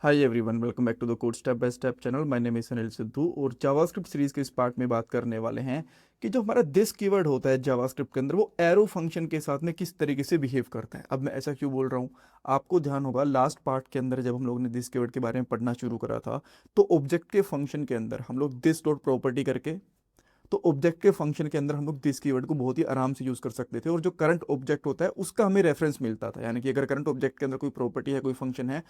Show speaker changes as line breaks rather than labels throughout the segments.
Hi everyone, welcome back to the code step by step channel. My name is Anil Sidhu और JavaScript series के इस part में बात करने वाले हैं कि जो हमारा दिस कीवर्ड होता है जावास्क्रिप्ट के अंदर, वो एरो फंक्शन के साथ में किस तरीके से बिहेव करता है। अब मैं ऐसा क्यों बोल रहा हूँ, आपको ध्यान होगा लास्ट पार्ट के अंदर जब हम लोग ने दिस कीवर्ड के बारे में पढ़ना शुरू करा था, तो ऑब्जेक्ट के फंक्शन के अंदर हम लोग दिस डॉट प्रॉपर्टी करके, तो ऑब्जेक्ट के फंक्शन के अंदर हम लोग दिस कीवर्ड को बहुत ही आराम से यूज कर सकते थे और जो करंट ऑब्जेक्ट होता है उसका हमें रेफरेंस मिलता था। यानी कि अगर करंट ऑब्जेक्ट के अंदर कोई प्रॉपर्टी है, कोई फंक्शन है,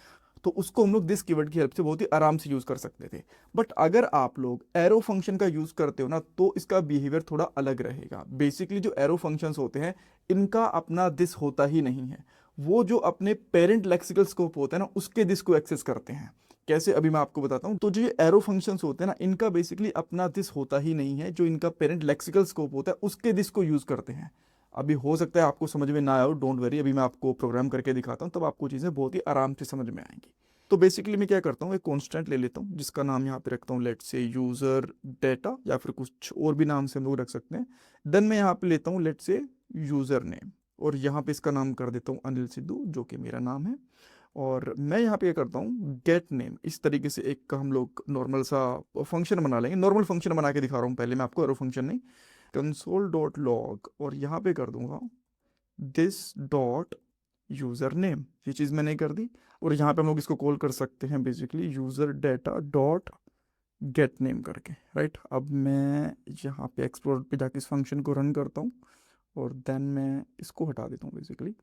तो उसको हम लोग दिस कीवर्ड की हेल्प से बहुत ही आराम से यूज कर सकते थे। बट अगर आप लोग एरो फंक्शन का यूज करते हो ना, तो इसका बिहेवियर थोड़ा अलग रहेगा। बेसिकली जो एरो फंक्शंस होते हैं, इनका अपना दिस होता ही नहीं है। वो जो अपने पेरेंट लेक्सिकल स्कोप होता है ना, उसके दिस को एक्सेस करते हैं। कैसे, अभी मैं आपको बताता हूँ। तो जो ये एरो फंक्शंस होते हैं ना, इनका बेसिकली अपना दिस होता ही नहीं है। जो इनका पेरेंट लेक्सिकल स्कोप होता है, उसके दिस को यूज करते हैं। अभी हो सकता है आपको समझ में ना आए, डोंट वरी, अभी मैं आपको प्रोग्राम करके दिखाता हूँ, तब आपको चीज़ें बहुत ही आराम से समझ में आएंगी। तो बेसिकली मैं क्या करता हूँ, एक कॉन्स्टेंट ले लेता हूँ जिसका नाम यहाँ पे रखता हूँ, लेट से यूजर डेटा, या फिर कुछ और भी नाम से हम लोग रख सकते हैं। देन मैं यहाँ पे लेता हूँ लेट से यूजर नेम, और यहाँ पे इसका नाम कर देता हूँ अनिल सिद्धू, जो कि मेरा नाम है। और मैं यहाँ पे क्या करता हूँ, गेट नेम, इस तरीके से एक हम लोग नॉर्मल सा फंक्शन बना लेंगे। नॉर्मल फंक्शन बना के दिखा रहा हूँ पहले मैं आपको, एरो फंक्शन नहीं। कंसोल डॉट लॉग, और यहाँ पे कर दूंगा दिस डॉट यूजर नेम, ये चीज़ मैंने कर दी। और यहाँ पे हम लोग इसको कॉल कर सकते हैं basically user data dot gate name करके, राइट। अब मैं यहाँ पे एक्सप्लोर पे जाके इस फंक्शन को रन करता हूँ, और देन मैं इसको हटा देता हूँ बेसिकली।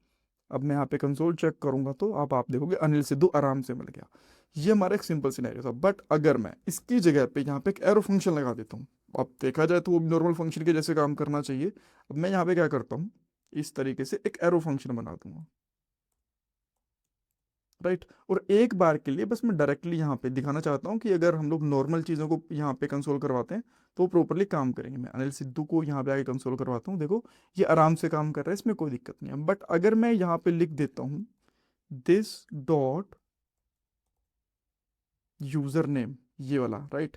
अब मैं यहाँ पे कंसोल चेक करूंगा, तो अब आप देखोगे अनिल सिद्धू आराम से मिल गया। ये हमारा एक सिंपल सिनेरियो था। बट अगर मैं इसकी जगह पे यहाँ पे एक एरो फंक्शन लगा देता हूँ, अब देखा जाए तो वो नॉर्मल फंक्शन के जैसे काम करना चाहिए। अब मैं यहाँ पे क्या करता हूँ, इस तरीके से एक एरो फंक्शन बना दूंगा, राइट। और एक बार के लिए बस मैं डायरेक्टली यहाँ पे दिखाना चाहता हूँ कि अगर हम लोग नॉर्मल चीज़ों को यहाँ पे कंसोल करवाते हैं, तो वो प्रॉपरली काम करेंगे। मैं अनिल सिद्धू को यहाँ पे आके कंसोल करवाता हूँ, देखो ये आराम से काम कर रहा है, इसमें कोई दिक्कत नहीं है। बट अगर मैं यहाँ पे लिख देता हूँ दिस डॉट यूजर नेम, ये वाला, राइट,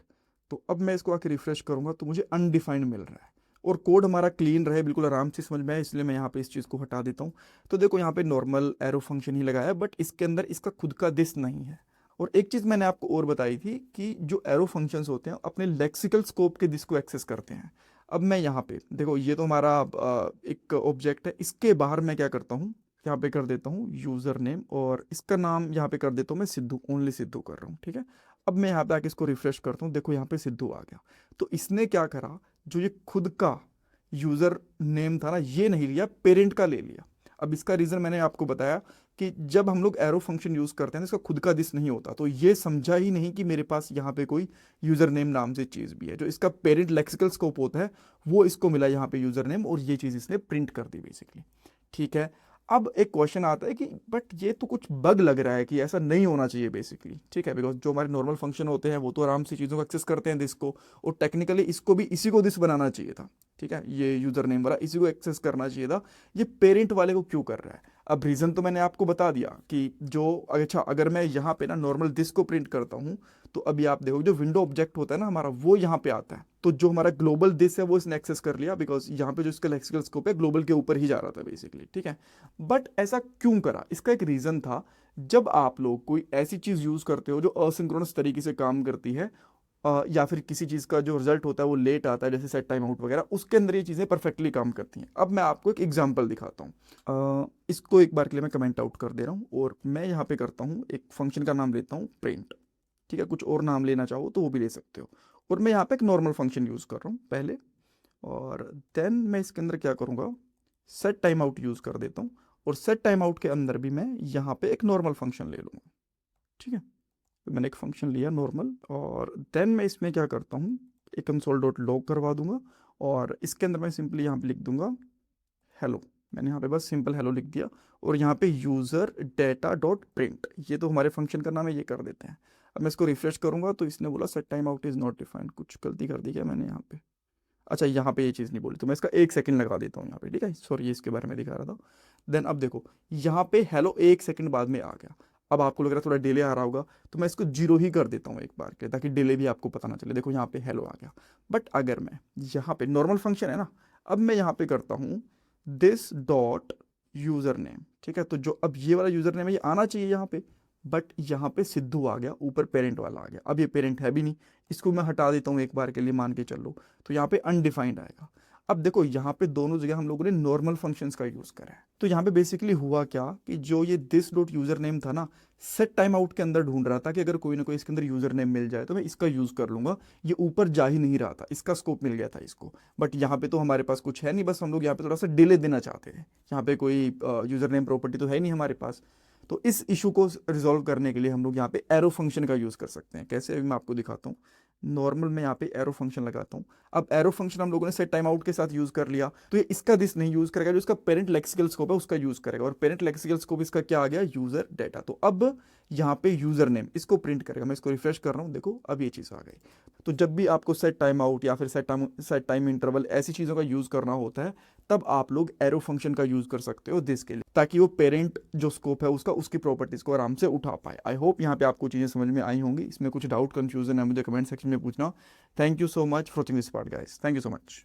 तो अब मैं इसको आके रिफ्रेश करूंगा तो मुझे अनडिफाइंड मिल रहा है। और कोड हमारा क्लीन रहे, बिल्कुल आराम से समझ में आए, इसलिए मैं यहाँ पे इस चीज़ को हटा देता हूँ। तो देखो यहाँ पे नॉर्मल एरो फंक्शन ही लगाया है, बट इसके अंदर इसका खुद का दिस नहीं है। और एक चीज़ मैंने आपको और बताई थी कि जो एरो फंक्शंस होते हैं अपने लेक्सिकल स्कोप के दिस को एक्सेस करते हैं। अब मैं यहाँ पे देखो, ये तो हमारा एक ऑब्जेक्ट है, इसके बाहर मैं क्या करता हूँ, यहाँ पे कर देता हूँ यूजर नेम, और इसका नाम यहाँ पे कर देता हूँ मैं सिद्धू, ओनली सिद्धू कर रहा हूँ, ठीक है। अब मैं यहाँ पे आके इसको रिफ्रेश करता हूँ, देखो यहाँ पे सिद्धू आ गया। तो इसने क्या करा, जो ये खुद का यूजर नेम था ना, ये नहीं लिया, पेरेंट का ले लिया। अब इसका रीजन मैंने आपको बताया कि जब हम लोग एरो फंक्शन यूज करते हैं, इसका खुद का दिस नहीं होता, तो ये समझा ही नहीं कि मेरे पास यहाँ पे कोई यूजर नेम नाम से चीज भी है। जो इसका पेरेंट लेक्सिकल स्कोप होता है, वो इसको मिला यहाँ पे यूजर नेम, और ये चीज इसने प्रिंट कर दी बेसिकली, ठीक है। अब एक क्वेश्चन आता है कि बट ये तो कुछ बग लग रहा है कि ऐसा नहीं होना चाहिए बेसिकली, ठीक है। बिकॉज जो हमारे नॉर्मल फंक्शन होते हैं वो तो आराम से चीज़ों को एक्सेस करते हैं दिस को, और टेक्निकली इसको भी इसी को दिस बनाना चाहिए था, ठीक है। ये यूजर नेम वाला इसी को एक्सेस करना चाहिए था, ये पेरेंट वाले को क्यों कर रहा है। अब रीजन तो मैंने आपको बता दिया कि जो, अच्छा अगर मैं यहाँ पे ना नॉर्मल दिस को प्रिंट करता हूँ, तो अभी आप देखो जो विंडो ऑब्जेक्ट होता है ना हमारा, वो यहाँ पे आता है। तो जो हमारा ग्लोबल दिस है वो इसने एक्सेस कर लिया, बिकॉज यहाँ पे जो इसका लेक्सिकल स्कोप है ग्लोबल के ऊपर ही जा रहा था बेसिकली, ठीक है। बट ऐसा क्यों करा, इसका एक रीजन था। जब आप लोग कोई ऐसी चीज यूज करते हो जो असिंक्रोनस तरीके से काम करती है, या फिर किसी चीज का जो रिजल्ट होता है वो लेट आता है, जैसे सेट टाइम आउट वगैरह, उसके अंदर ये चीजें परफेक्टली काम करती हैं। अब मैं आपको एक एग्जांपल दिखाता हूँ। इसको एक बार के लिए मैं कमेंट आउट कर दे रहा हूँ, और मैं यहाँ पे करता हूँ एक फंक्शन का नाम लेता हूँ प्रिंट, ठीक है। कुछ और नाम लेना चाहो तो वो भी ले सकते हो। और मैं यहाँ पे एक नॉर्मल फंक्शन यूज कर रहा हूँ पहले, और देन मैं इसके अंदर क्या करूँगा, सेट टाइम आउट यूज कर देता हूँ। और सेट टाइम आउट के अंदर भी मैं यहाँ पे एक नॉर्मल फंक्शन ले लूँगा, ठीक है। तो मैंने एक फंक्शन लिया नॉर्मल, और देन मैं इसमें क्या करता हूँ, एक कंसोल डॉट लॉग करवा दूंगा, और इसके अंदर मैं सिंपली यहाँ पे लिख दूंगा हेलो। मैंने यहाँ पे बस सिंपल हेलो लिख दिया, और यहाँ पे यूज़र डेटा डॉट प्रिंट, ये तो हमारे फंक्शन का नाम है, ये कर देते हैं। अब मैं इसको रिफ्रेश करूंगा तो इसने बोला set time out is not defined, कुछ गलती कर दी क्या मैंने यहाँ पे। अच्छा, यहाँ पे ये चीज़ नहीं बोली, तो मैं इसका 1 सेकंड लगा देता हूँ यहाँ पे, ठीक है। सॉरी, ये इसके बारे में दिखा रहा था। देन अब देखो, यहाँ पे हेलो 1 सेकंड बाद में आ गया। अब आपको लग रहा है थोड़ा डिले आ रहा होगा, तो मैं इसको 0 ही कर देता हूँ एक बार के, ताकि डिले भी आपको पता ना चले। देखो यहाँ पे हेलो आ गया। बट अगर मैं यहाँ पे नॉर्मल फंक्शन है ना, अब मैं यहाँ पे करता हूँ दिस डॉट यूजर नेम, ठीक है। तो जो अब ये वाला यूजर नेम है ये आना चाहिए यहाँ पे, बट यहाँ पे सिद्धू आ गया, ऊपर पेरेंट वाला आ गया। अब ये पेरेंट है भी नहीं, इसको मैं हटा देता हूँ एक बार के लिए, मान के चलो, तो यहाँ पे अनडिफाइंड आएगा। अब देखो यहाँ पे दोनों जगह हम लोगों ने नॉर्मल फंक्शंस का यूज करा है। तो यहाँ पे बेसिकली हुआ क्या कि जो ये दिस डॉट यूजर नेम था ना, सेट टाइम आउट के अंदर ढूंढ रहा था कि अगर कोई ना कोई इसके अंदर यूजर नेम मिल जाए तो मैं इसका यूज कर लूंगा। ये ऊपर जा ही नहीं रहा था, इसका स्कोप मिल गया था इसको। बट यहाँ पे तो हमारे पास कुछ है नहीं, बस हम लोग यहाँ पे थोड़ा सा डिले देना चाहते हैं। यहाँ पे कोई यूजर नेम प्रॉपर्टी तो है नहीं हमारे पास। तो इस इशू को रिजॉल्व करने के लिए हम लोग यहाँ पे एरो फंक्शन का यूज कर सकते हैं। कैसे, अभी मैं आपको दिखाता हूँ। नॉर्मल मैं यहाँ पे एरो फंक्शन लगाता हूँ। अब एरो फंक्शन हम लोगों ने सेट टाइम आउट के साथ यूज कर लिया, तो ये इसका दिस नहीं यूज करेगा, जो इसका पेरेंट लेक्सिकल स्कोप है उसका यूज करेगा। और पेरेंट लेक्सिकल स्कोप इसका क्या आ गया, यूजर डेटा। तो अब यहाँ पे यूजर नेम इसको प्रिंट करेगा। मैं इसको रिफ्रेश कर रहा हूँ, देखो अब ये चीज आ गई। तो जब भी आपको सेट टाइम आउट या फिर सेट टाइम इंटरवल ऐसी चीजों का यूज करना होता है, तब आप लोग एरो फंक्शन का यूज कर सकते हो दिस के लिए, ताकि वो पेरेंट जो स्कोप है उसका, उसकी प्रॉपर्टीज को आराम से उठा पाए। आई होप यहाँ पे आपको चीजें समझ में आई होंगी। इसमें कुछ डाउट कंफ्यूजन है, मुझे कमेंट सेक्शन में पूछना। Thank you so much for watching this part guys, thank you so much.